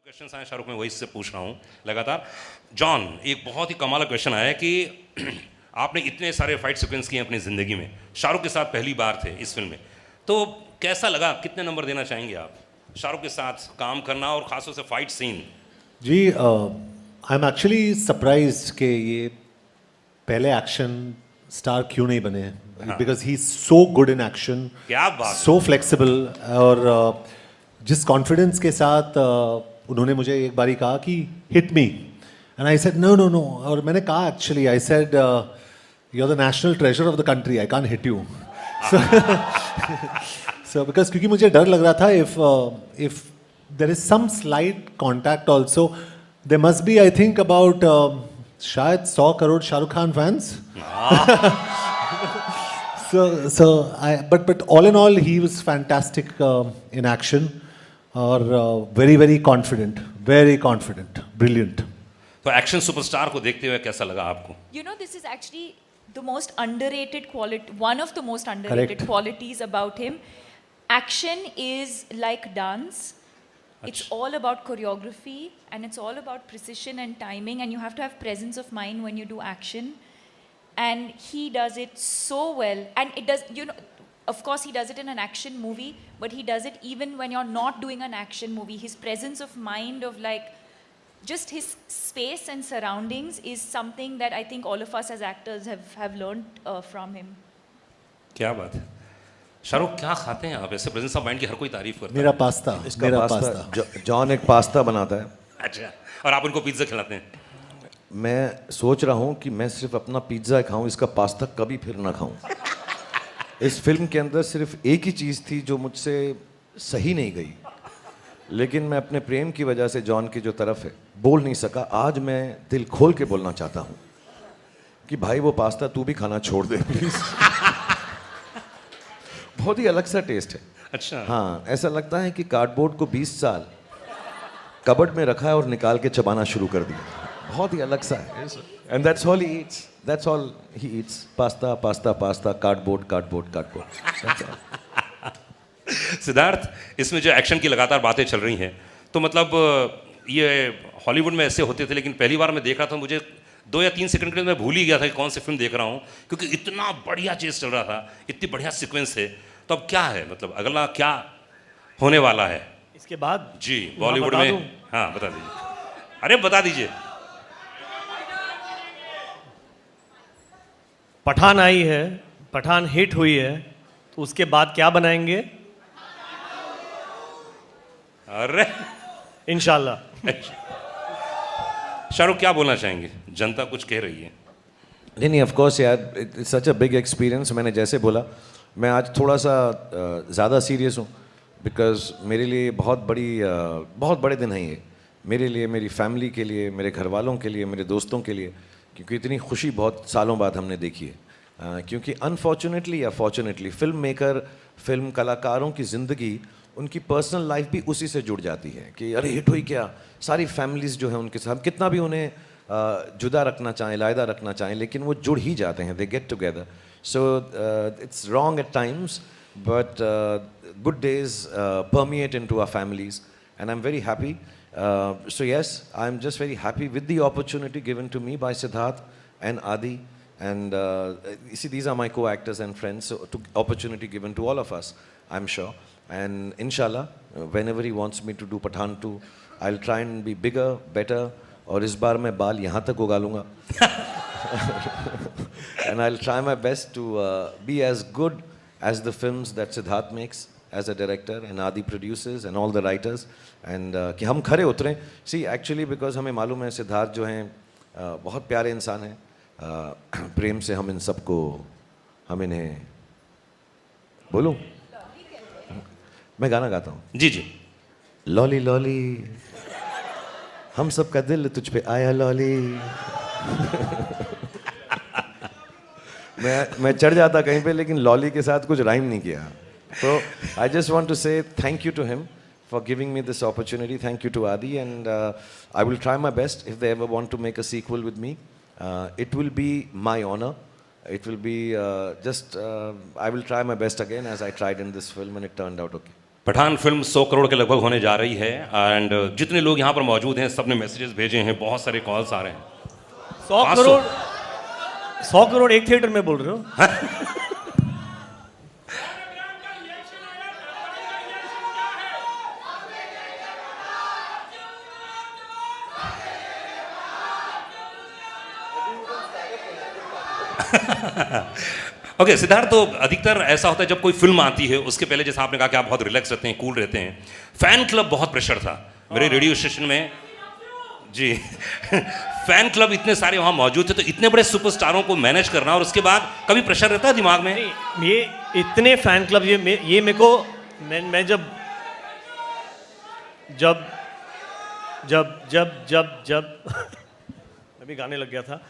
Question आए शाहरुख, मैं वही से पूछ रहा हूँ लगातार। जॉन, एक बहुत ही कमाल का क्वेश्चन आया कि आपने इतने सारे फाइट सीक्वेंस किए अपनी ज़िंदगी में, शाहरुख के साथ पहली बार थे इस फिल्म में, तो कैसा लगा? कितने नंबर देना चाहेंगे आप शाहरुख के साथ काम करना और ख़ासतौर से फाइट सीन? जी, आई एम एक्चुअली सरप्राइज्ड कि ये पहले एक्शन स्टार क्यों नहीं बने, because he is so good in action, क्या बात! So flexible. और जिस कॉन्फिडेंस के साथ उन्होंने मुझे एक बारी कहा कि hit me, and I said no no no, और मैंने कहा actually I said you are the national treasure of the country, I can't hit you. So because क्योंकि मुझे डर लग रहा था if there is some slight contact also. There must be, I think, about शायद 100 crore Shahrukh Khan fans. But all in all, he was fantastic in action, or very confident, brilliant. तो action superstar को देखते हुए कैसा लगा आपको? You know, this is actually the most underrated quality, one of the most underrated Correct. qualities about him. Action is like dance. It's all about choreography and it's all about precision and timing, and you have to have presence of mind when you do action. And he does it so well. And it does, you know, of course he does it in an action movie, but he does it even when you're not doing an action movie. His presence of mind, of like just his space and surroundings, is something that I think all of us as actors have learned from him. क्या बात है। शाहरुख, क्या खाते हैं आप? ऐसे presence of mind की हर कोई तारीफ करता मेरा पास्ता, इसका मेरा पास्ता जॉन एक पास्ता बनाता है। है। अच्छा, और आप उनको पिज्ज़ा खिलाते हैं? मैं सोच रहा हूँ कि मैं सिर्फ अपना पिज्ज़ा खाऊं, इसका पास्ता कभी फिर ना खाऊं। इस फिल्म के अंदर सिर्फ एक ही चीज़ थी जो मुझसे सही नहीं गई, लेकिन मैं अपने प्रेम की वजह से जॉन की जो तरफ है बोल नहीं सका। आज मैं दिल खोल के बोलना चाहता हूँ कि भाई वो पास्ता तू भी खाना छोड़ दे प्लीज़। बहुत ही अलग सा टेस्ट है। अच्छा। हाँ, ऐसा लगता है कि कार्डबोर्ड को 20 साल कबर्ड में रखा है और निकाल के चबाना शुरू कर दिया। बहुत ही अलग सा है। And that's all he eats, that's all he eats, pasta pasta pasta, cardboard cardboard cardboard. Siddharth, इसमें जो एक्शन की लगातार बातें चल रही हैं, तो मतलब ये हॉलीवुड में ऐसे होते थे, लेकिन पहली बार मैं देख रहा था, मुझे 2 या 3 सेकंड के लिए मैं भूल ही गया था कि कौन सी फिल्म देख रहा हूँ, क्योंकि इतना बढ़िया चीज़ चल रहा था, इतनी बढ़िया सीक्वेंस है। तो अब क्या है, मतलब अगला क्या होने वाला है इसके बाद? जी बॉलीवुड में? हाँ, बता दीजिए। अरे बता दीजिए। पठान आई है, पठान हिट हुई है, तो उसके बाद क्या बनाएंगे? अरे इंशाल्लाह। शाहरुख, क्या बोलना चाहेंगे? जनता कुछ कह रही है। नहीं, ऑफ कोर्स यार, it's such a big experience. मैंने जैसे बोला, मैं आज थोड़ा सा ज़्यादा सीरियस हूँ, बिकॉज मेरे लिए बहुत बड़े दिन हैं ये, मेरे लिए, मेरी फैमिली के लिए, मेरे घर वालों के लिए, मेरे दोस्तों के लिए, क्योंकि इतनी खुशी बहुत सालों बाद हमने देखी है। क्योंकि अनफॉर्चुनेटली या फॉर्चुनेटली फिल्म मेकर, फिल्म कलाकारों की ज़िंदगी, उनकी पर्सनल लाइफ भी उसी से जुड़ जाती है कि अरे हिट हुई क्या। सारी फैमिलीज़ जो हैं उनके साथ कितना भी उन्हें जुदा रखना चाहें, लायदा रखना चाहें, लेकिन वो जुड़ ही जाते हैं, they get together. So it's wrong at times, but good days permeate into our families, and I'm very happy. So yes, I'm just very happy with the opportunity given to me by Siddharth and Adi, and you see, these are my co-actors and friends, so opportunity given to all of us, I'm sure. And inshallah, whenever he wants me to do Pathaan 2, I'll try and be bigger, better, और इस बार मैं बाल यहाँ तक उगा लूँगा। And I'll try my best to be as good as the films that Siddharth makes as a director, and Adi produces, and all the writers, and कि हम खरे उतरें। See, actually because हमें मालूम है सिद्धार्थ जो हैं बहुत प्यारे इंसान हैं। प्रेम से हम इन सबको, हम इन्हें बोलूं, मैं गाना गाता हूँ। जी जी। लॉली लॉली, हम सबका दिल तुझ पे आया लॉली। मैं चढ़ जाता कहीं पे, लेकिन लॉली के साथ कुछ राइम नहीं किया। So I just want to say thank you to him for giving me this opportunity. Thank you to Adi, and I will try my best if they ever want to make a sequel with me. It will be my honor. It will be I will try my best again as I tried in this film, and it turned out okay. Pathaan film 100 crore के लगभग होने जा रही है and जितने लोग यहाँ पर मौजूद हैं सबने मैसेजेस भेजे हैं, बहुत सारे कॉल्स आ रहे हैं। 100 500 करोड़ 100 करोड़ एक थिएटर में बोल रहे हो? ओके सिद्धार्थ, तो अधिकतर ऐसा होता है जब कोई फिल्म आती है उसके पहले, जैसा आपने कहा कि आप बहुत रिलैक्स रहते हैं, कूल रहते हैं, फैन क्लब बहुत प्रेशर था मेरे रेडियो स्टेशन में जी। फैन क्लब इतने सारे वहाँ मौजूद थे, तो इतने बड़े सुपरस्टारों को मैनेज करना और उसके बाद कभी प्रेशर रहता है दिमाग में? नहीं, ये इतने फैन क्लब, ये मेरे को मैं जब जब जब जब जब जब मैं भी गाने लग गया था।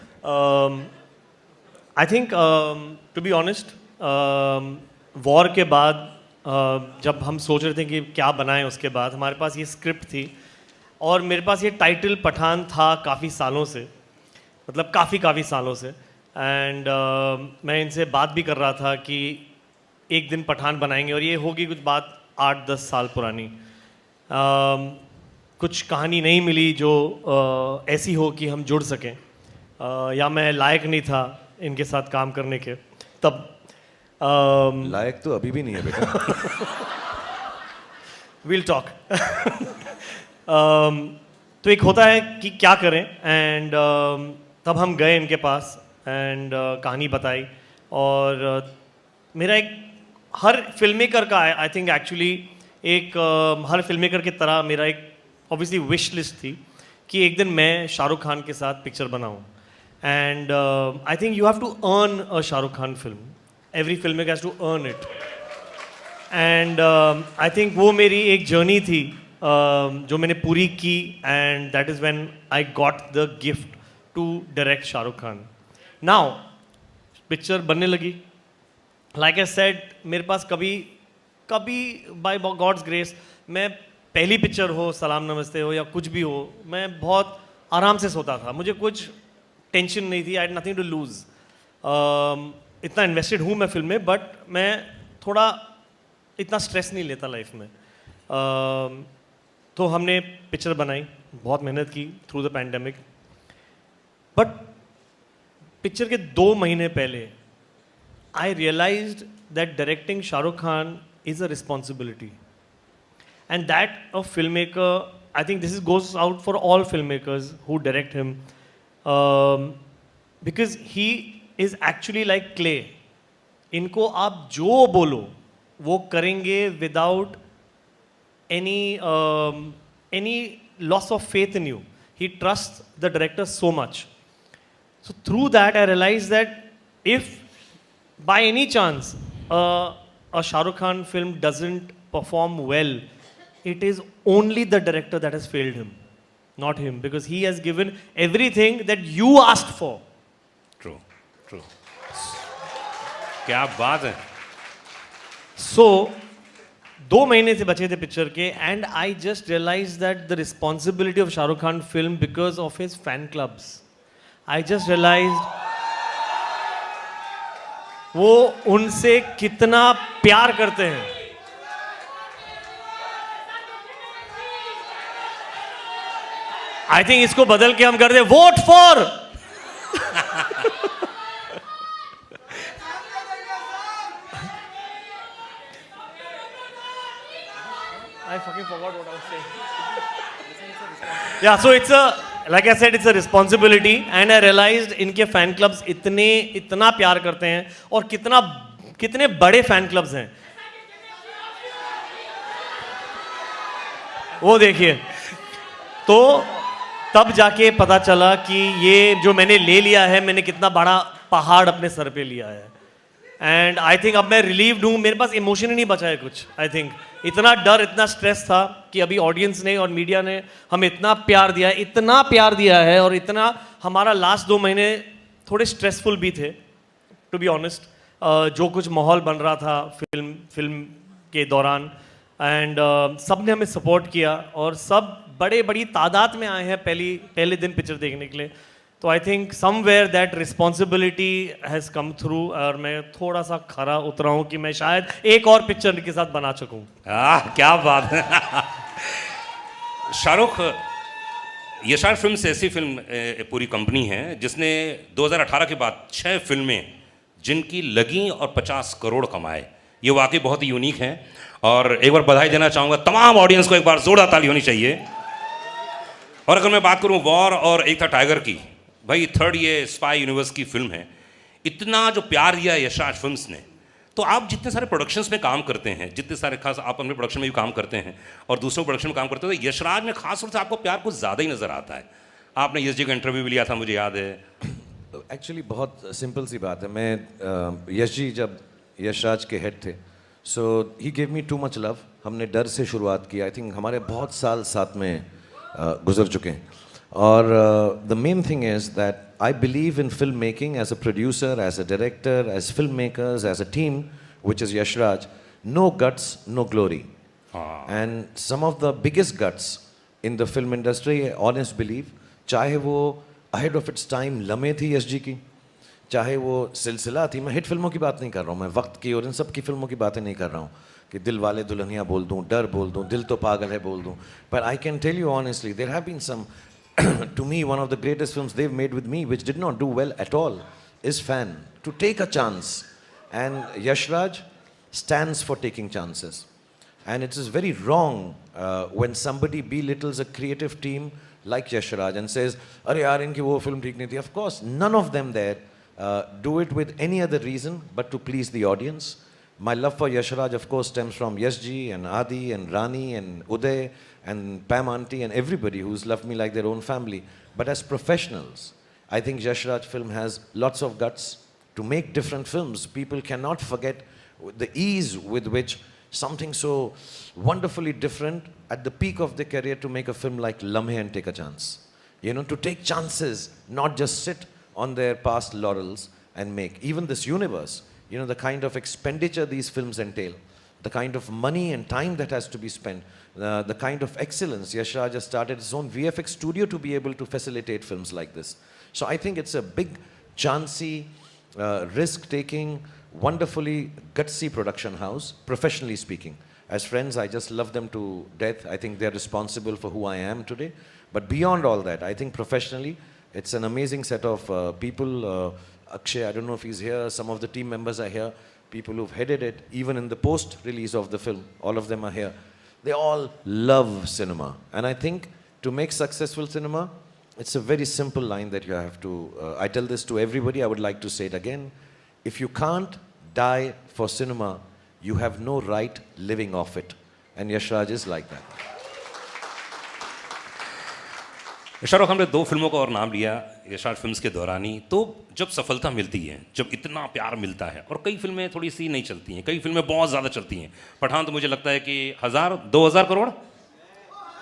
I think to be honest, War के बाद जब हम सोच रहे थे कि क्या बनाएं, उसके बाद हमारे पास ये स्क्रिप्ट थी और मेरे पास ये टाइटल पठान था काफ़ी सालों से, मतलब काफ़ी सालों से। एंड मैं इनसे बात भी कर रहा था कि एक दिन पठान बनाएंगे, और ये होगी कुछ बात 8-10 साल पुरानी। कुछ कहानी नहीं मिली जो ऐसी हो कि हम जुड़ सकें, या मैं लायक नहीं था इनके साथ काम करने के तब। लायक तो अभी भी नहीं है बेटा। Will talk. तो एक होता है कि क्या करें, एंड तब हम गए इनके पास एंड कहानी बताई। और मेरा एक, हर फिल्म मेकर का आई थिंक एक्चुअली एक हर फिल्म मेकर की तरह मेरा एक ऑब्वियसली विश लिस्ट थी कि एक दिन मैं शाहरुख खान के साथ पिक्चर बनाऊं। And I think you have to earn a Shahrukh Khan film, every film maker has to earn it. And I think वो मेरी एक जर्नी थी जो मैंने पूरी की, and that is when I got the gift to direct Shahrukh Khan. Now picture बनने लगी, लाइक आई सेड, मेरे पास कभी बाय गॉड्स ग्रेस, मैं पहली पिक्चर हो, सलाम नमस्ते हो या कुछ भी हो, मैं बहुत आराम से सोता था, मुझे कुछ टेंशन नहीं थी, I had nothing to lose. इतना इन्वेस्टेड हूँ मैं फिल्म में, बट मैं थोड़ा इतना स्ट्रेस नहीं लेता लाइफ में। तो हमने पिक्चर बनाई, बहुत मेहनत की through the pandemic, but picture के 2 महीने पहले I realised that directing Shahrukh Khan is a responsibility, and that a filmmaker, I think this goes out for all filmmakers who direct him, because he is actually like clay. इनको आप जो बोलो वो करेंगे without any loss of faith in you. He trusts the director so much. So through that I realized that if by any chance a Shahrukh Khan film doesn't perform well, it is only the director that has failed him, not him, because he has given everything that you asked for. True. क्या बात है। So 2 महीने से बचे थे picture के, and I just realized that the responsibility of Shahrukh Khan film because of his fan clubs. I just realized वो उनसे कितना प्यार करते हैं। आई थिंक इसको बदल के हम कर दे, vote for. I fucking forgot what I was saying. Yeah, so it's a, like I said, it's a responsibility, and I realized इनके fan clubs इतना प्यार करते हैं, और कितने बड़े fan clubs हैं वो देखिए। तो तब जाके पता चला कि ये जो मैंने ले लिया है, मैंने कितना बड़ा पहाड़ अपने सर पे लिया है। एंड आई थिंक अब मैं रिलीव्ड हूँ, मेरे पास इमोशन ही नहीं बचा है कुछ। आई थिंक इतना डर, इतना स्ट्रेस था कि अभी ऑडियंस ने और मीडिया ने हमें इतना प्यार दिया है, और इतना हमारा लास्ट 2 महीने थोड़े स्ट्रेसफुल भी थे, टू बी ऑनेस्ट। जो कुछ माहौल बन रहा था फिल्म के दौरान, एंड सब ने हमें सपोर्ट किया, और सब बड़ी तादाद में आए हैं पहले दिन पिक्चर देखने के लिए। तो I think somewhere that responsibility has come through, और मैं थोड़ा सा खरा उतरा हूँ कि मैं शायद एक और पिक्चर के साथ बना सकूँ। क्या बात है। शाहरुख, यशार फिल्म्स ऐसी फिल्म पूरी कंपनी है जिसने 2018 के बाद 6 फिल्में जिनकी लगी और 50 करोड़ कमाए। ये वाकई बहुत ही यूनिक है और एक बार बधाई देना चाहूँगा तमाम ऑडियंस को, एक बार जोरदार ताली होनी चाहिए। और अगर मैं बात करूँ वॉर और एक था टाइगर की, भाई थर्ड ये स्पाई यूनिवर्स की फिल्म है, इतना जो प्यार दिया है यशार फिल्म्स ने। तो आप जितने सारे प्रोडक्शंस में काम करते हैं, जितने सारे खास आप अपने प्रोडक्शन में भी काम करते हैं और दूसरों प्रोडक्शन में काम करते हैं, तो यशराज में खास तौर से आपको प्यार कुछ ज़्यादा ही नज़र आता है। आपने यश जी का इंटरव्यू भी लिया था, मुझे याद है। एक्चुअली बहुत सिंपल सी बात है। मैं यश जी जब यशराज के हेड थे, so he gave me too much love. हमने डर से शुरुआत की। आई थिंक हमारे बहुत साल साथ में गुजर चुके हैं। और the main thing is that I believe in filmmaking as a producer, as a director, as filmmakers, as a team, which is Yashraj. No guts, no glory. And some of the biggest guts in the film industry, I honest believe, चाहे वो ahead of its time लम्हे थी यश जी की, चाहे वो सिलसिला थी। मैं हिट फिल्मों की बात नहीं कर रहा हूँ, मैं वक्त की और इन सब की फिल्मों की बातें नहीं कर रहा हूँ कि दिल वाले दुल्हनिया बोल दूँ, डर बोल दूँ, दिल तो पागल है बोल दूँ। But I can tell you honestly, there have been some to me, one of the greatest films they've made with me, which did not do well at all, is Fan. To take a chance. And Yashraj stands for taking chances. And it is very wrong when somebody belittles a creative team like Yashraj and says, "Arey yaar, inki wo film theek nahi thi." Of course, none of them there do it with any other reason but to please the audience. My love for Yashraj, of course, stems from Yashji and Adi and Rani and Uday and Pam Auntie and everybody who's loved me like their own family. But as professionals, I think Yashraj film has lots of guts to make different films. People cannot forget the ease with which something so wonderfully different at the peak of their career to make a film like Lamhe and take a chance. You know, to take chances, not just sit on their past laurels and make. Even this universe, you know, the kind of expenditure these films entail, the kind of money and time that has to be spent, the kind of excellence. Yashraj has started his own VFX studio to be able to facilitate films like this. So I think it's a big, chancy, risk-taking, wonderfully gutsy production house, professionally speaking. As friends, I just love them to death. I think they're responsible for who I am today. But beyond all that, I think professionally, it's an amazing set of people. Akshay, I don't know if he's here. Some of the team members are here. People who've headed it, even in the post-release of the film, all of them are here. They all love cinema. And I think to make successful cinema, it's a very simple line that you have to, I tell this to everybody, I would like to say it again. If you can't die for cinema, you have no right living off it. And Yashraj is like that. Shahrukh, हमने 2 फिल्मों का और नाम लिया Yashraj films के दौरान ही। तो जब सफलता मिलती है, जब इतना प्यार मिलता है, और कई फिल्में थोड़ी सी नहीं चलती हैं, कई फिल्में बहुत ज़्यादा चलती हैं। पठान तो मुझे लगता है कि 1000-2000 करोड़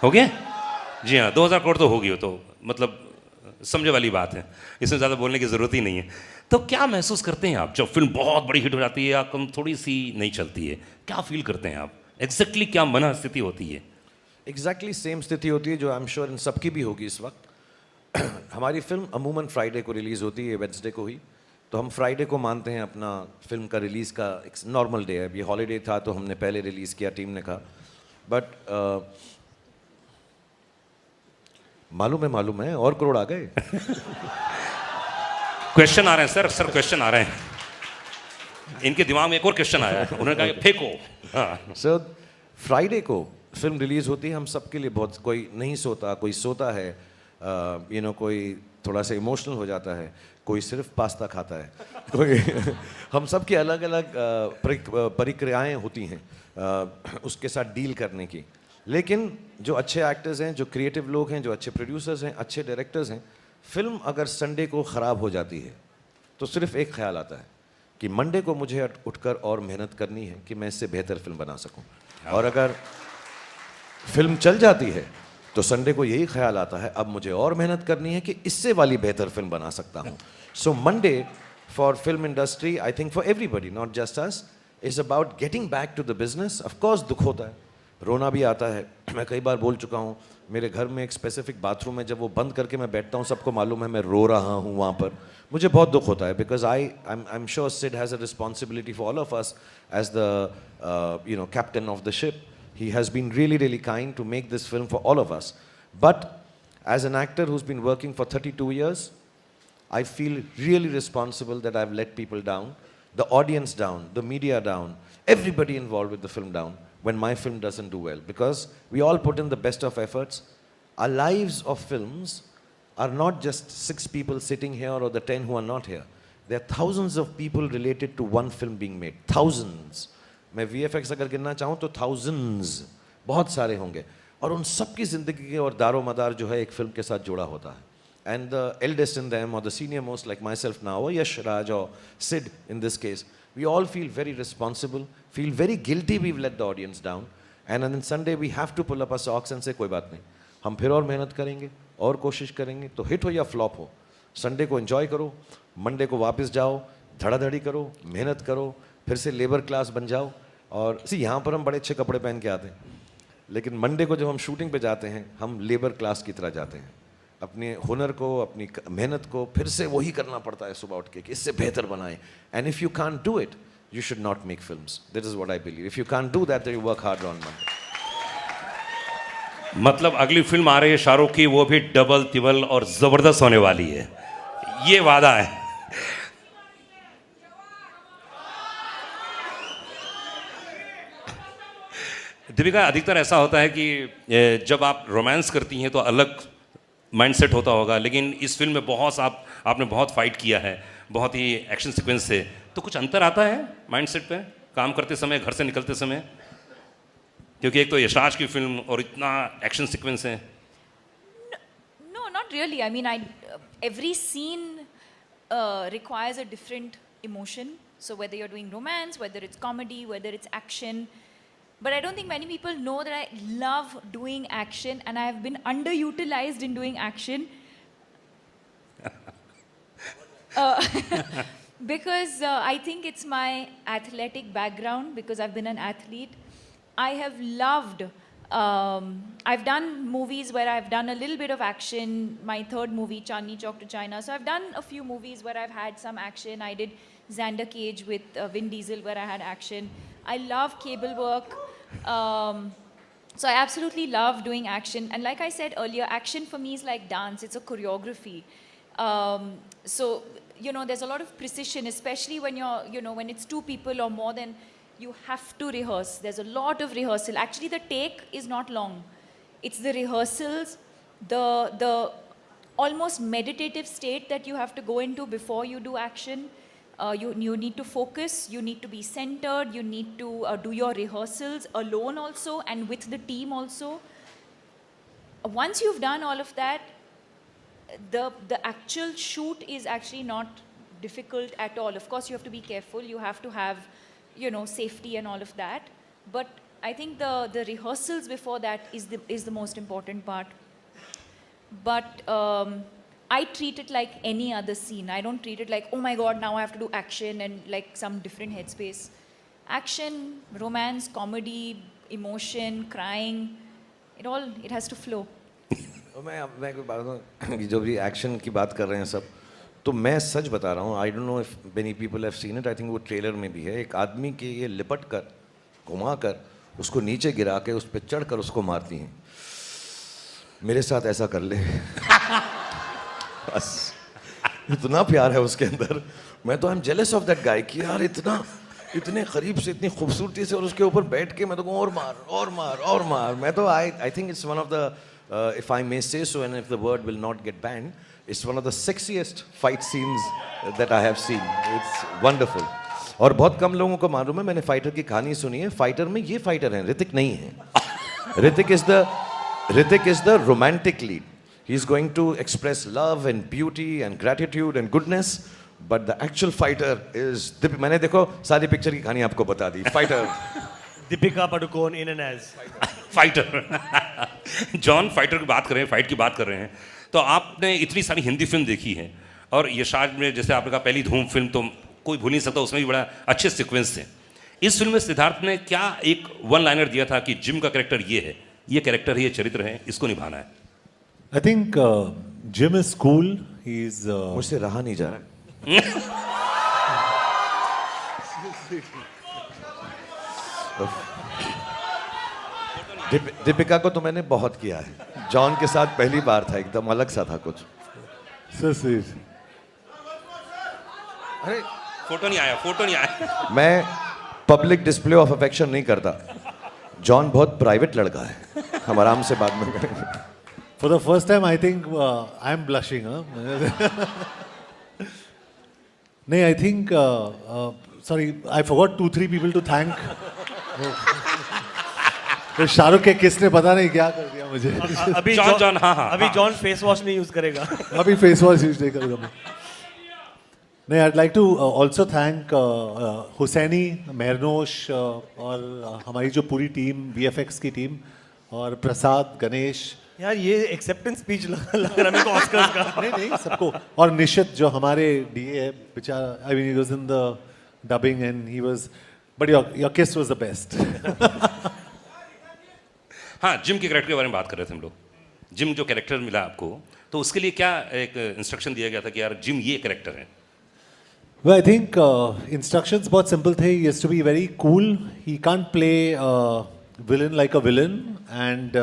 हो गए। जी हाँ, 2000 करोड़ तो होगी, तो मतलब समझे वाली बात है, इसमें ज़्यादा बोलने की ज़रूरत ही नहीं है। तो क्या महसूस करते हैं आप जब फिल्म बहुत बड़ी हिट हो जाती है या कम थोड़ी सी नहीं चलती है? क्या फील करते हैं आप? एग्जैक्टली क्या मन स्थिति होती है? एग्जैक्टली सेम स्थिति होती है जो आई एम श्योर इन सबकी भी होगी इस वक्त। हमारी फिल्म अमूमन फ्राइडे को रिलीज़ होती है, वेडनेसडे को ही। तो हम फ्राइडे को मानते हैं अपना फिल्म का रिलीज़ का एक नॉर्मल डे है। ये हॉलीडे था तो हमने पहले रिलीज़ किया, टीम ने कहा। बट मालूम है और करोड़ आ गए। क्वेश्चन आ रहे हैं सर क्वेश्चन आ रहे हैं। इनके दिमाग में एक और क्वेश्चन आया है, उन्होंने कहा फेंको। सर फ्राइडे को फिल्म रिलीज़ होती है, हम सबके लिए बहुत, कोई नहीं सोता, कोई सोता है, यू नो, कोई थोड़ा सा इमोशनल हो जाता है, कोई सिर्फ पास्ता खाता है, कोई हम सब की अलग अलग प्रक्रियाएं होती हैं उसके साथ डील करने की। लेकिन जो अच्छे एक्टर्स हैं, जो क्रिएटिव लोग हैं, जो अच्छे प्रोड्यूसर्स हैं, अच्छे डायरेक्टर्स हैं, फिल्म अगर संडे को ख़राब हो जाती है तो सिर्फ एक ख्याल आता है कि मंडे को मुझे उठकर और मेहनत करनी है कि मैं इससे बेहतर फिल्म बना सकूं। और अगर फिल्म चल जाती है तो संडे को यही ख्याल आता है अब मुझे और मेहनत करनी है कि इससे वाली बेहतर फिल्म बना सकता हूँ। So Monday for film industry, I think for everybody, not just us, is about getting back to the business. Of course दुख होता है, रोना भी आता है। मैं कई बार बोल चुका हूँ, मेरे घर में एक स्पेसिफिक बाथरूम है, जब वो बंद करके मैं बैठता हूँ सबको मालूम है मैं रो रहा हूँ वहाँ पर, मुझे बहुत दुख होता है, because I am sure Sid has a responsibility for all of us as the captain of the ship. He has been really, really kind to make this film for all of us. But as an actor who's been working for 32 years, I feel really responsible that I've let people down, the audience down, the media down, everybody involved with the film down when my film doesn't do well. Because we all put in the best of efforts. Our lives of films are not just 6 people sitting here or the 10 who are not here. There are thousands of people related to one film being made. Thousands. मैं VFX अगर गिनना चाहूँ तो thousands, बहुत सारे होंगे, और उन सब की ज़िंदगी के और दारो मदार जो है एक फिल्म के साथ जुड़ा होता है. And the eldest in them or the senior most like myself now or Yash Raj or Sid in this case, we all feel very responsible, feel very guilty we've let the audience down, and then Sunday we have to pull up our socks and say कोई बात नहीं, हम फिर और मेहनत करेंगे और कोशिश करेंगे, तो हिट हो या फ्लॉप हो, संडे को एंजॉय करो, मंडे को वापस जाओ, धड़ाधड़ी करो, मेहनत करो, फिर से लेबर क्लास बन जाओ. और यहाँ पर हम बड़े अच्छे कपड़े पहन के आते हैं, लेकिन मंडे को जब हम शूटिंग पे जाते हैं हम लेबर क्लास की तरह जाते हैं. अपने हुनर को, अपनी मेहनत को फिर से वही करना पड़ता है सुबह उठ के कि इससे बेहतर बनाएं. And if you can't do it you should not make films. That is what I believe. If you can't do that you work hard on Monday. मतलब अगली फिल्म आ रही है शाहरुख की, वो भी डबल तिबल और ज़बरदस्त होने वाली है, ये वादा है. दीपिका, अधिकतर ऐसा होता है कि जब आप रोमांस करती हैं तो अलग माइंडसेट होता होगा, लेकिन इस फिल्म में आपने बहुत फाइट किया है, बहुत ही एक्शन सीक्वेंस से, तो कुछ अंतर आता है माइंडसेट पे काम करते समय, घर से निकलते समय? क्योंकि एक तो यशराज की फिल्म और इतना एक्शन सीक्वेंस है. No, not really. I mean, every scene requires a different emotion. So whether you're doing romance, whether it's comedy, whether it's action, but I don't think many people know that I love doing action and I have been underutilized in doing action. Because I think it's my athletic background, because I've been an athlete. I have loved, I've done movies where I've done a little bit of action. My third movie, Chandni Chowk to China. So I've done a few movies where I've had some action. I did Xander Cage with Vin Diesel where I had action. I love cable work. So I absolutely love doing action. And like I said earlier, action for me is like dance. It's a choreography. So, you know, there's a lot of precision, especially when you're, you know, when it's 2 people or more than, you have to rehearse. There's a lot of rehearsal. Actually, the take is not long. It's the rehearsals, the almost meditative state that you have to go into before you do action. You need to focus, you need to be centered, you need to do your rehearsals alone also and with the team also. Once you've done all of that, the actual shoot is actually not difficult at all. Of course, you have to be careful, you have to have, you know, safety and all of that. But I think the rehearsals before that is the most important part. But I treat it like any other scene. I don't treat it like, oh my God, now I have to do action and like some different headspace. Action, romance, comedy, emotion, crying, it has to flow. मैं कोई बात बताऊं कि जो भी action की बात कर रहे हैं सब, तो मैं सच बता रहा हूँ. I don't know if many people have seen it. I think वो ट्रेलर में भी है. एक आदमी के ये लिपट कर, घुमा कर, उसको नीचे गिरा के उस पर चढ़ कर उसको मारती हैं. मेरे साथ ऐसा कर ले. बस इतना प्यार है उसके अंदर. मैं तो I am jealous of that guy कि यार इतने करीब से, इतनी खूबसूरती से, और उसके ऊपर बैठ के मैं तो कहूँ और मार और मार और मार. मैं तो I think it's one of the, if I may say so, and if the word will not get banned, it's one of the sexiest fight scenes that I have seen. It's wonderful. और बहुत कम लोगों को मालूम है, मैंने fighter की कहानी सुनी है. फाइटर में ये फाइटर हैं, ऋतिक नहीं है. Hrithik is the romantic lead. He's going to express love and beauty and gratitude and goodness, but the actual fighter is मैंने देखो सारी पिक्चर की कहानी आपको बता दी. Fighter Deepika Padukone in and as Fighter. John, Fighter की बात कर रहे हैं, फाइट की बात कर रहे हैं, तो आपने इतनी सारी हिंदी फिल्म देखी है, और यशराज में जैसे आपने कहा पहली धूम फिल्म तो कोई भूल नहीं सकता, उसमें भी बड़ा अच्छे सीक्वेंस थे. इस फिल्म में सिद्धार्थ ने क्या एक वन लाइनर दिया था कि जिम का कैरेक्टर ये है, ये कैरेक्टर है, ये चरित्र है, इसको निभाना है? I think Jim is cool. He's मुझसे रहा नहीं जा रहा। दीपिका को तो मैंने बहुत किया है, जॉन के साथ पहली बार था, एकदम अलग सा था कुछ। so sweet. अरे फोटो नहीं आया, फोटो नहीं आया। मैं पब्लिक डिस्प्ले ऑफ अफेक्शन नहीं करता, जॉन बहुत प्राइवेट लड़का है, हम आराम से बाद में करेंगे। For the first time, I think I'm blushing. Huh? No, I think. Sorry, I forgot 2-3 people to thank. तो शाहरुख के किसने पता नहीं क्या कर दिया मुझे। अभी जॉन, हाँ, अभी जॉन फेस वॉश नहीं यूज करेगा। अभी फेस वॉश यूज नहीं करूँगा मैं। नहीं, I'd like to also thank Husaini, मेहरनोश और हमारी जो पूरी टीम, VFX की टीम, और प्रसाद, गणेश। यार ये एक्सेप्टेंस स्पीच लग रहा है मेरे को ऑस्कर्स का। नहीं सबको, और निशित जो हमारे DA है बेचारा, I mean he was in the dubbing and he was, but your किस वाज द बेस्ट। हाँ, जिम के कैरेक्टर के बारे में बात कर रहे थे हम लोग। जिम जो कैरेक्टर मिला आपको, तो उसके लिए क्या एक इंस्ट्रक्शन दिया गया था कि यार जिम ये कैरेक्टर है? Well, I think instructions बहुत simple थे. He has to be very cool. He can't play villain like a villain, and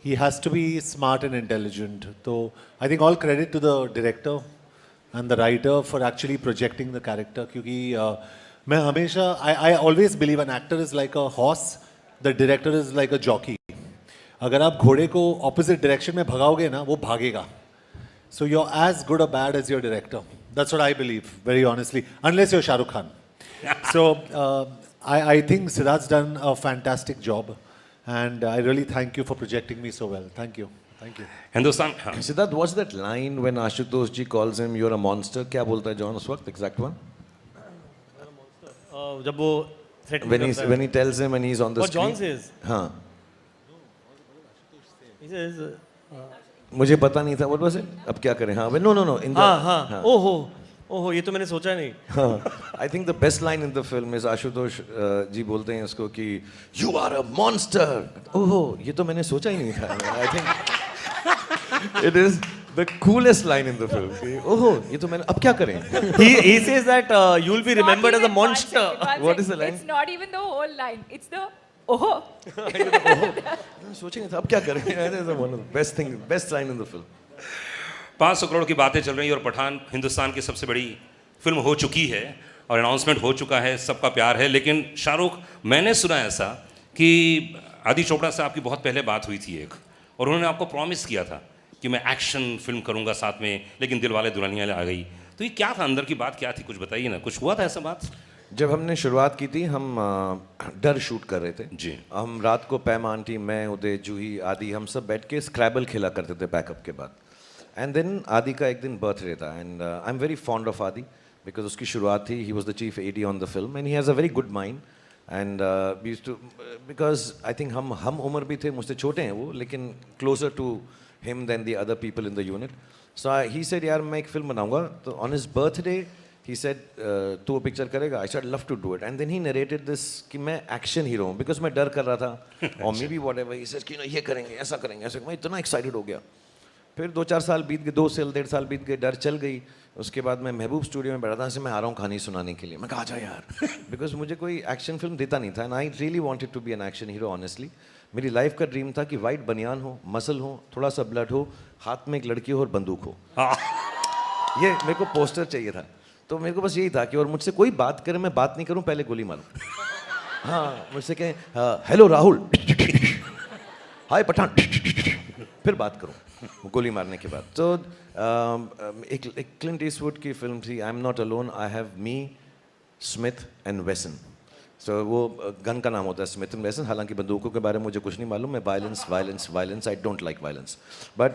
he has to be smart and intelligent. So I think all credit to the director and the writer for actually projecting the character. क्योंकि मैं हमेशा I always believe an actor is like a horse, the director is like a jockey. अगर आप घोड़े को opposite direction में भगाओगे ना, वो भागेगा. So you're as good or bad as your director. That's what I believe, very honestly. Unless you're Shah Rukh Khan. So I think Siddharth's done a fantastic job, and I really thank you for projecting me so well. Thank you. Thank you. Hindustan, हाँ, Siddharth, what's that line when Ashutosh ji calls him you're a monster? क्या बोलता है John उस वक्त, exact one? जब वो threat When he tells him and he's on the What screen. John says. हाँ, He says, मुझे पता नहीं था, what was it? अब क्या करें? हाँ, no, in the, हाँ, ओहो, ये तो मैंने सोचा नहीं। हाँ, I think the best line in the film is Ashutosh जी बोलते हैं उसको कि you are a monster. ओहो, ये तो मैंने सोचा ही नहीं था। I think it is the coolest line in the film. कि, ओहो, ये तो मैंने, अब क्या करें? He says that you'll be remembered as a monster. What is the line? It's not even the whole line. It's the oh. मैंने सोचा नहीं था, अब क्या करें? That is one of the best line in the film. 500 crore की बातें चल रही हैं और पठान हिंदुस्तान की सबसे बड़ी फिल्म हो चुकी है और अनाउंसमेंट हो चुका है, सबका प्यार है। लेकिन शाहरुख, मैंने सुना ऐसा कि आदि चोपड़ा से आपकी बहुत पहले बात हुई थी एक, और उन्होंने आपको प्रॉमिस किया था कि मैं एक्शन फिल्म करूंगा साथ में, लेकिन दिलवाले दुल्हनिया आ गई। तो ये क्या था, अंदर की बात क्या थी, कुछ बताइए ना, कुछ हुआ था ऐसा बात? जब हमने शुरुआत की थी, हम डर शूट कर रहे थे जी। हम रात को पैम आंटी, मैं, उदय, जूही, आदि, हम सब बैठ के स्क्रैबल खेला करते थे बैकअप के बाद। एंड देन आदि का एक दिन बर्थडे था, and I am very fond of Adi because उसकी शुरुआत थी, he was the chief AD on the film and he has a very good mind, and used to, because I think हम उम्र भी थे, मुझसे छोटे हैं वो, लेकिन closer to him than the other people in the unit. So he said यार मैं एक फिल्म बनाऊंगा, तो on his birthday he said तू वो पिक्चर करेगा? I said love to do it, and then he narrated this कि मैं एक्शन हीरो हूँ, बिकॉज मैं डर कर रहा था, और may be what ever he says कि ये करेंगे, ऐसा करेंगे, ऐसा, मैं इतना एक्साइटेड हो गया। फिर 2-4 साल बीत गए, 2 से 1.5 साल बीत गए, डर चल गई। उसके बाद मैं महबूब स्टूडियो में बैठा था, मैं आ रहा हूँ कहानी सुनाने के लिए, मैं कहा जा यार, बिकॉज मुझे कोई एक्शन फिल्म देता नहीं था, and I really wanted to be an action hero. Honestly मेरी लाइफ का ड्रीम था कि वाइट बनियान हो, मसल हो, थोड़ा सा ब्लड हो, हाथ में एक लड़की हो और बंदूक हो, ये मेरे को पोस्टर चाहिए था। तो मेरे को बस यही था कि, और मुझसे कोई बात करे, मैं बात नहीं करूं, पहले गोली मारूं। हाँ, मुझसे कहें हेलो राहुल, हाय पठान, फिर बात करूं गोली मारने के बाद। तो एक क्लिंट ईस्टवुड की फिल्म थी, I am not alone, I have me, Smith and Wesson. So वो गन का नाम होता है स्मिथ एंड वेसन, हालांकि बंदूकों के बारे में मुझे कुछ नहीं मालूम, मैं violence, I don't like violence, but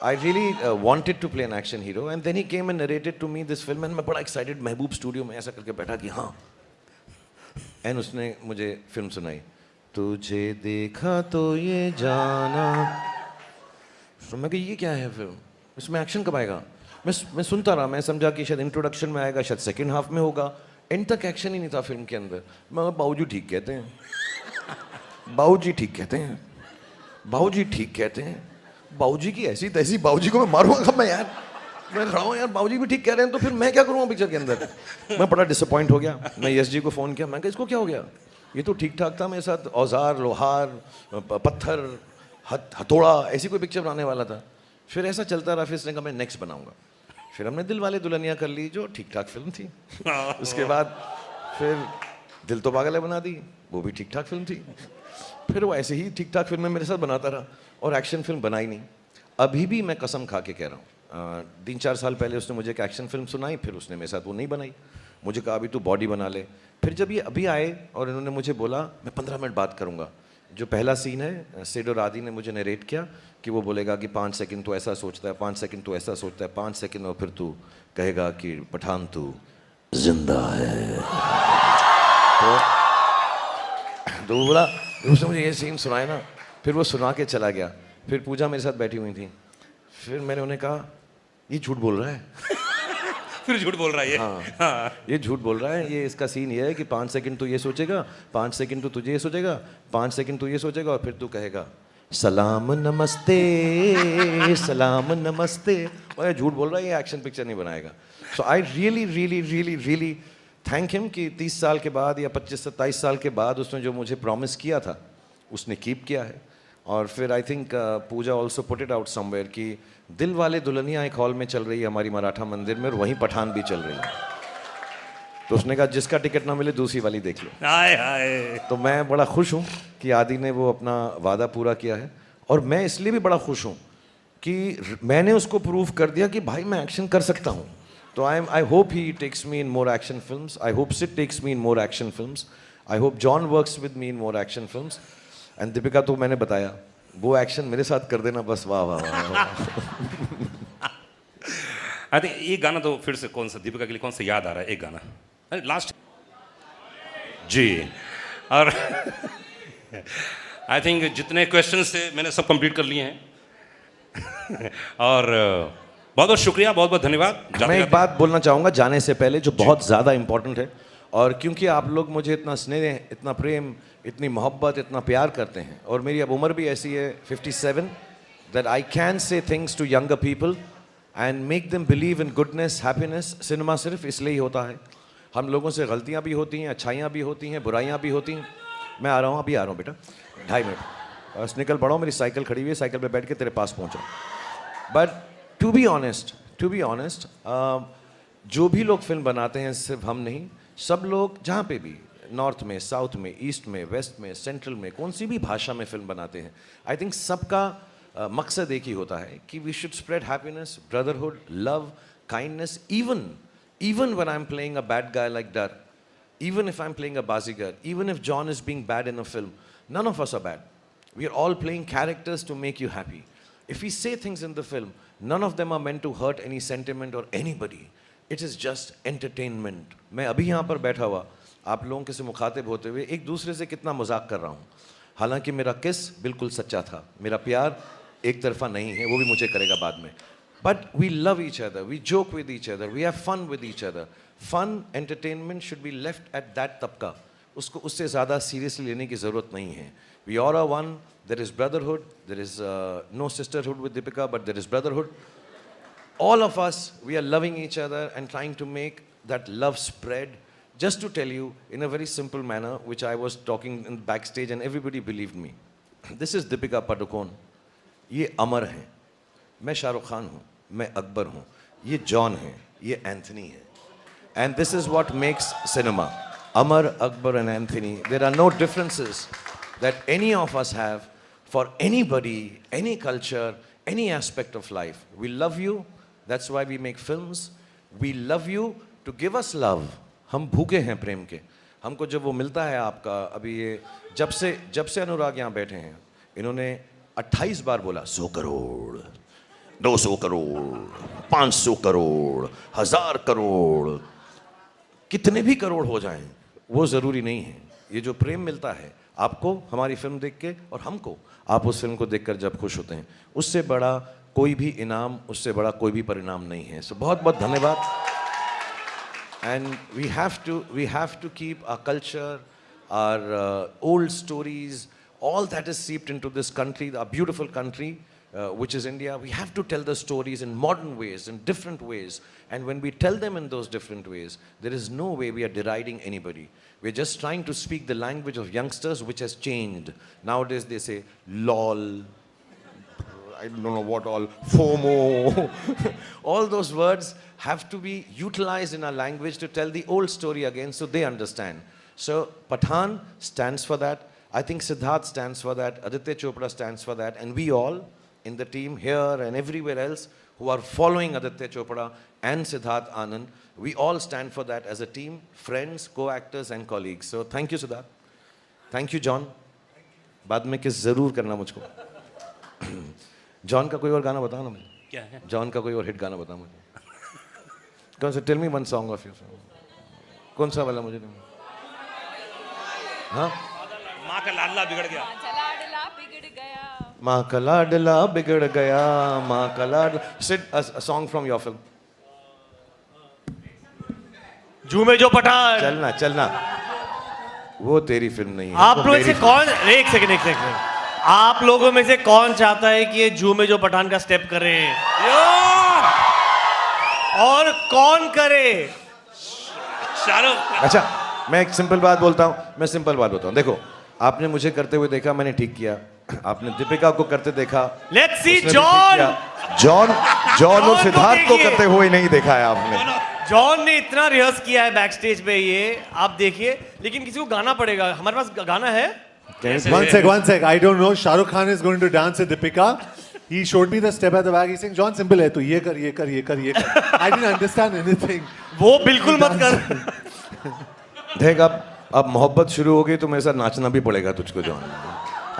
I really wanted to play an action hero, and then he came and narrated to me this film, and मैं बड़ा excited महबूब स्टूडियो में ऐसा करके बैठा कि हाँ, and उसने मुझे फिल्म सुनाई, तुझे देखा तो ये जाना। तो मैं कहा ये क्या है फिल्म, इसमें एक्शन कब आएगा? मैं सुनता रहा, मैं समझा कि शायद इंट्रोडक्शन में आएगा, शायद सेकेंड हाफ में होगा, एंड तक एक्शन ही नहीं था फिल्म के अंदर। मैं बावजूद ठीक कहते हैं। बाबूजी ठीक कहते हैं, बाबूजी ठीक कहते हैं, बाबूजी की ऐसी तैसी, बाबूजी को मैं मारूंगा कब मैं यार, मैं खड़ा हूँ यार, बाबूजी भी ठीक कह रहे हैं तो फिर मैं क्या करूँगा पिक्चर के अंदर। मैं बड़ा डिसअपॉइंट हो गया। मैं यश जी को फ़ोन किया, मैं कहा इसको क्या हो गया, ये तो ठीक ठाक था मेरे साथ, औजार लोहार पत्थर हथौड़ा ऐसी कोई पिक्चर बनाने वाला था। फिर ऐसा चलता रहा, फिर इसने कहा मैं नेक्स्ट बनाऊंगा। फिर हमने दिल वाले दुल्हनिया कर ली जो ठीक ठाक फिल्म थी। उसके बाद फिर दिल तो पागल है बना दी, वो भी ठीक ठाक फिल्म थी। फिर वो ऐसे ही ठीक ठाक फिल्में मेरे साथ बनाता रहा और एक्शन फिल्म बनाई नहीं। अभी भी मैं कसम खा के कह रहा हूँ, 3-4 साल पहले उसने मुझे एक एक्शन फिल्म सुनाई, फिर उसने मेरे साथ वो नहीं बनाई। मुझे कहा अभी तू बॉडी बना ले। फिर जब ये अभी आए और इन्होंने मुझे बोला मैं 15 मिनट बात करूँगा, जो पहला सीन है सिड और आदि ने मुझे नरेट किया कि वो बोलेगा कि 5 सेकंड तो ऐसा सोचता है, 5 सेकंड तो ऐसा सोचता है, 5 सेकंड में फिर तू कहेगा कि पठान तू जिंदा है। तो वो बोला, उसने मुझे ये सीन सुनाया ना, फिर वो सुना के चला गया। फिर पूजा मेरे साथ बैठी हुई थी, फिर मैंने उन्हें कहा ये झूठ बोल रहा है। फिर झूठ बोल रहा है ये। हाँ, ये झूठ बोल रहा है, ये इसका सीन ये है कि 5 सेकंड तो ये सोचेगा, 5 सेकंड तो तुझे ये सोचेगा, 5 सेकंड तो ये सोचेगा और फिर तू कहेगा सलाम नमस्ते, सलाम नमस्ते। और ये झूठ बोल रहा है, ये एक्शन पिक्चर नहीं बनाएगा। So I really really really really thank him कि 30 साल के बाद या 25-27 साल के बाद उसने जो मुझे प्रॉमिस किया था उसने कीप किया है। और फिर I think Pooja also put it out somewhere कि दिल वाले दुल्हनिया एक हॉल में चल रही है हमारी मराठा मंदिर में, और वहीं पठान भी चल रही है। तो उसने कहा जिसका टिकट ना मिले दूसरी वाली देख लो। हाय हाय। तो मैं बड़ा खुश हूँ कि आदि ने वो अपना वादा पूरा किया है, और मैं इसलिए भी बड़ा खुश हूँ कि मैंने उसको प्रूव कर दिया कि भाई मैं एक्शन कर सकता हूँ। तो I hope he takes me in more action films, I hope Sid takes me in more action films, I hope John works with me in more action films. And Deepika तो मैंने बताया वो एक्शन मेरे साथ कर देना बस, वाह वाह वाह। आई थिंक ये गाना तो फिर से कौन सा दीपिका के लिए कौन सा याद आ रहा है, एक गाना अरे लास्ट जी। और आई थिंक जितने क्वेश्चंस थे मैंने सब कंप्लीट कर लिए हैं। और बहुत बहुत शुक्रिया, बहुत बहुत धन्यवाद। मैं एक बात बोलना चाहूँगा जाने से पहले जो बहुत ज़्यादा इम्पोर्टेंट है, और क्योंकि आप लोग मुझे इतना स्नेह, इतना प्रेम, इतनी मोहब्बत, इतना प्यार करते हैं, और मेरी अब उम्र भी ऐसी है 57 that I can say things to younger people and make them believe in goodness, happiness. Cinema सिर्फ इसलिए ही होता है। हम लोगों से गलतियाँ भी होती हैं, अच्छाइयाँ भी होती हैं, बुराइयाँ भी होती हैं। मैं आ रहा हूँ, अभी आ रहा हूँ बेटा, 2.5 मिनट बस निकल पड़ा हूँ, मेरी साइकिल खड़ी हुई है, साइकिल पे बैठ के तेरे पास पहुँचा। बट टू बी ऑनेस्ट, जो भी लोग फिल्म बनाते हैं, सिर्फ हम नहीं, सब लोग जहाँ पे भी, नॉर्थ में, साउथ में, ईस्ट में, वेस्ट में, सेंट्रल में, कौन सी भी भाषा में फिल्म बनाते हैं, आई थिंक सबका मकसद एक ही होता है कि we should spread happiness, brotherhood, love, kindness. even when I'm playing a bad guy like Dar, even if I'm playing a Bazigar, even if John is being bad in a film, none of us are bad. We are all playing characters to make you happy. If we say things in the film, none of them are meant to hurt any sentiment or anybody. It is just entertainment. मैं अभी यहाँ पर बैठा हुआ आप लोगों के से मुखातिब होते हुए एक दूसरे से कितना मजाक कर रहा हूँ, हालांकि मेरा किस बिल्कुल सच्चा था, मेरा प्यार एक तरफा नहीं है, वो भी मुझे करेगा बाद में। But we love each other, we joke with each other, we have fun with each other. Fun, entertainment should be left at that तबका, उसको उससे ज़्यादा seriously लेने की ज़रूरत नहीं है। We all are one, there is brotherhood, there is no sisterhood with Deepika, but there is brotherhood. All of us, we are loving each other and trying to make that love spread. Just to tell you in a very simple manner, which I was talking in backstage and everybody believed me. This is Deepika Padukone. ये अमर हैं, मैं शाहरुख खान हूँ, मैं अकबर हूँ, ये John है, ये Anthony है। And this is what makes cinema. Amar, Akbar and Anthony. There are no differences that any of us have for anybody, any culture, any aspect of life. We love you. That's why we make films. We love you to give us love. हम भूखे हैं प्रेम के। हमको जब वो मिलता है आपका, अभी ये जब से अनुराग यहाँ बैठे हैं, इन्होंने 28 बार बोला 100 करोड़, 200 करोड़, 500 करोड़, 1000 करोड़, कितने भी करोड़ हो जाएं वो ज़रूरी नहीं है। ये जो प्रेम मिलता है आपको हमारी फिल्म देख के और हमको आप उस फिल्म को देखकर जब खुश होते हैं, उससे बड़ा कोई भी इनाम, उससे बड़ा कोई भी परिणाम नहीं है। सो बहुत बहुत धन्यवाद। And we have to keep our culture, our old stories, all that is seeped into this country, our beautiful country, which is India. We have to tell the stories in modern ways, in different ways. And when we tell them in those different ways, there is no way we are deriding anybody. We're just trying to speak the language of youngsters, which has changed. Nowadays they say, lol, I don't know what all, FOMO. All those words have to be utilized in our language to tell the old story again so they understand. So Pathaan stands for that. I think Siddharth stands for that. Aditya Chopra stands for that. And we all in the team here and everywhere else who are following Aditya Chopra and Siddharth Anand, we all stand for that as a team, friends, co-actors and colleagues. So thank you, Siddharth. Thank you, John. बाद में किस ज़रूर करना मुझको. John का कोई और गाना बताओ ना मुझे. क्या है? जॉन का कोई और हिट गाना बताओ मुझे. कौन सा? Tell me one song of your. कौन सा वाला मुझे? हाँ? माँ का लाडला बिगड़ गया. लाडला बिगड़ गया. माँ का लाडला बिगड़ गया, माँ का लाडला. Sid, a song from your film. झूमे जो पठान. चलना चलना. वो तेरी फिल्म नहीं है. आप वो लोग मेरी से फिल्म. कौन, एक सेकंड, आप लोगों में से कौन चाहता है कि ये झूमे जो पठान का स्टेप करे? और कौन करे? शाहरुख. अच्छा, मैं एक सिंपल बात बोलता हूँ. देखो, आपने मुझे करते हुए देखा, मैंने ठीक किया. आपने दीपिका को करते देखा. लेट्स सी उसने भी जॉन. ठीक किया. जॉन और सिद्धार्थ को करते हुए नहीं देखा है आपने. जॉन ने इतना रिहर्स किया है बैक स्टेज पे, ये आप देखिए. लेकिन किसी को गाना पड़ेगा. हमारे पास गाना है. One sec. I don't know. Shah Rukh Khan is going to dance with Deepika. He showed me the step at the back. He's saying, John, simple है. तो ये कर. I didn't understand anything. वो बिल्कुल मत कर. देख, अब मोहब्बत शुरू हो गई तो मेरे साथ नाचना भी पड़ेगा तुझको, जॉन.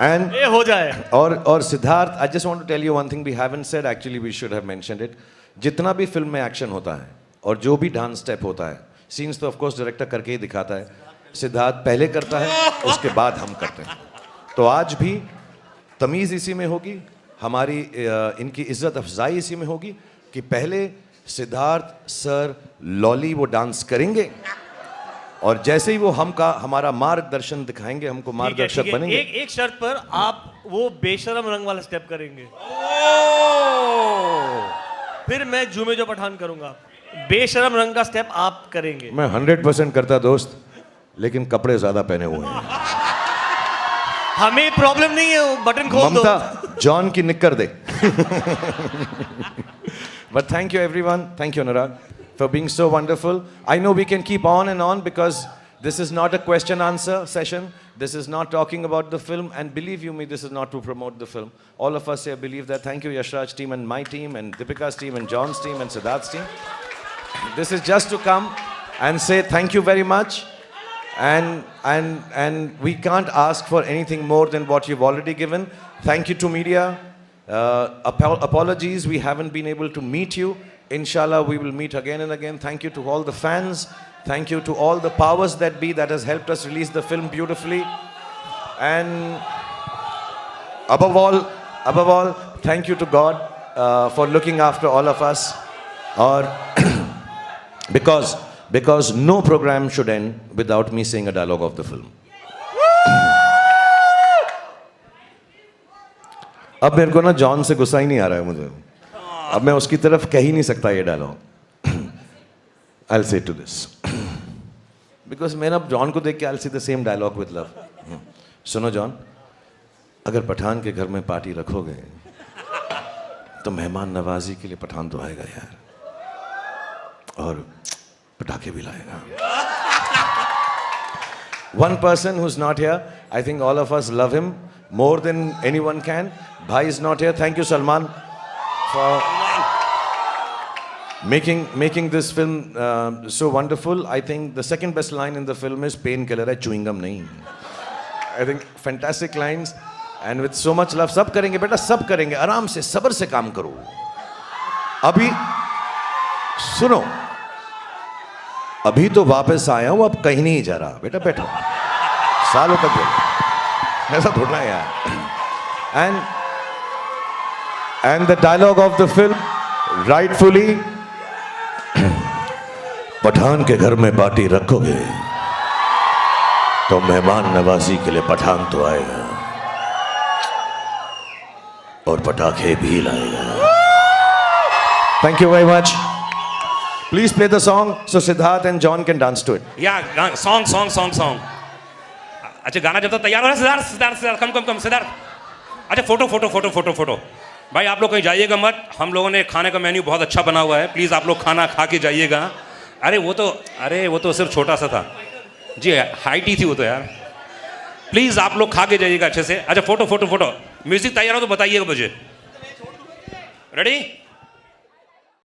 And ये हो जाए. और Siddharth, I just want to tell you one thing we haven't said. Actually, we should have mentioned it. जितना भी फिल्म में एक्शन होता है और जो भी डांस स्टेप होता है, सीन्स तो ऑफ कोर्स डायरेक्टर करके ही दिखाता है. सिद्धार्थ पहले करता है, उसके बाद हम करते हैं. तो आज भी तमीज़ इसी में होगी, हमारी इनकी इज्जत अफजाई इसी में होगी कि पहले सिद्धार्थ सर लॉली वो डांस करेंगे और जैसे ही वो हमारा मार्गदर्शन दिखाएंगे, हमको मार्गदर्शक ठीक है. बनेंगे. एक शर्त पर आप वो बेशरम रंग वाला स्टेप करेंगे. फिर मैं झूमे जो पठान करूंगा. बेशरम रंग का स्टेप आप करेंगे. मैं 100% करता दोस्त, लेकिन कपड़े ज्यादा पहने हुए हैं. हमें प्रॉब्लम नहीं है, वो बटन खोल दो. ममता, जॉन की निक्कर दे. But thank you everyone. Thank you Anurag for being so wonderful. I know we can keep on and on because this is not a question answer session. This is not talking about the film, and believe you me, this is not to promote the film. All of us here believe that. Thank you Yashraj team and my team and Deepika's team and John's team and Siddharth's team. This is just to come and say thank you very much. And we can't ask for anything more than what you've already given. Thank you to media. Apologies, we haven't been able to meet you. Inshallah, we will meet again and again. Thank you to all the fans. Thank you to all the powers that be that has helped us release the film beautifully. And above all, thank you to God for looking after all of us. Or because no program should end without me saying a dialogue of the film. अब मेरे को ना John से गुस्सा ही नहीं आ रहा है मुझे. अब मैं उसकी तरफ कह ही नहीं सकता ये dialogue. I'll say to this because मैं ना जॉन को देख के I'll say the same dialogue with love. सुनो जॉन, अगर पठान के घर में पार्टी रखोगे तो मेहमान नवाजी के लिए पठान तो आएगा यार, और पटाखे भी लाएगा. One person who's not here, I think all of us love him more than anyone can. Bhai is not here. Thank you Salman for making this film so wonderful. I think the second best line in the film is painkiller hai, chewing gum nahi. I think fantastic lines and with so much love. सब करेंगे बेटा, सब करेंगे. आराम से सब्र से काम करो. अभी सुनो, अभी तो वापस आया हूं, अब कहीं नहीं जा रहा. बेटा बैठो, सालों तक बैठो, ऐसा थोड़ा है यार. And the dialogue of the film, rightfully, Pathan के घर में पार्टी रखोगे तो मेहमान नवाजी के लिए पठान तो आएगा. और पटाखे भी लाएगा। Thank you very much. Please play the song so Siddharth and John can dance to it. या सॉन्ग सॉन्ग सॉन्ग सॉन्ग। अच्छा गाना जब तक तैयार हो रहा है, सिद्धार्थ सिद्धार्थ सिद्धार्थ कम कम कम सिद्धार्थ। अच्छा photo photo photo photo photo. भाई आप लोग कहीं जाइएगा मत, हम लोगों ने खाने का मेन्यू बहुत अच्छा बना हुआ है, प्लीज़ आप लोग खाना खा के जाइएगा। अरे वो तो सिर्फ छोटा सा था जी, हाइट ही थी वो तो यार। प्लीज़ आप लोग खा के जाइएगा अच्छे से। अच्छा फोटो फोटो फोटो। म्यूजिक तैयार हो तो बताइएगा मुझे। रेडी?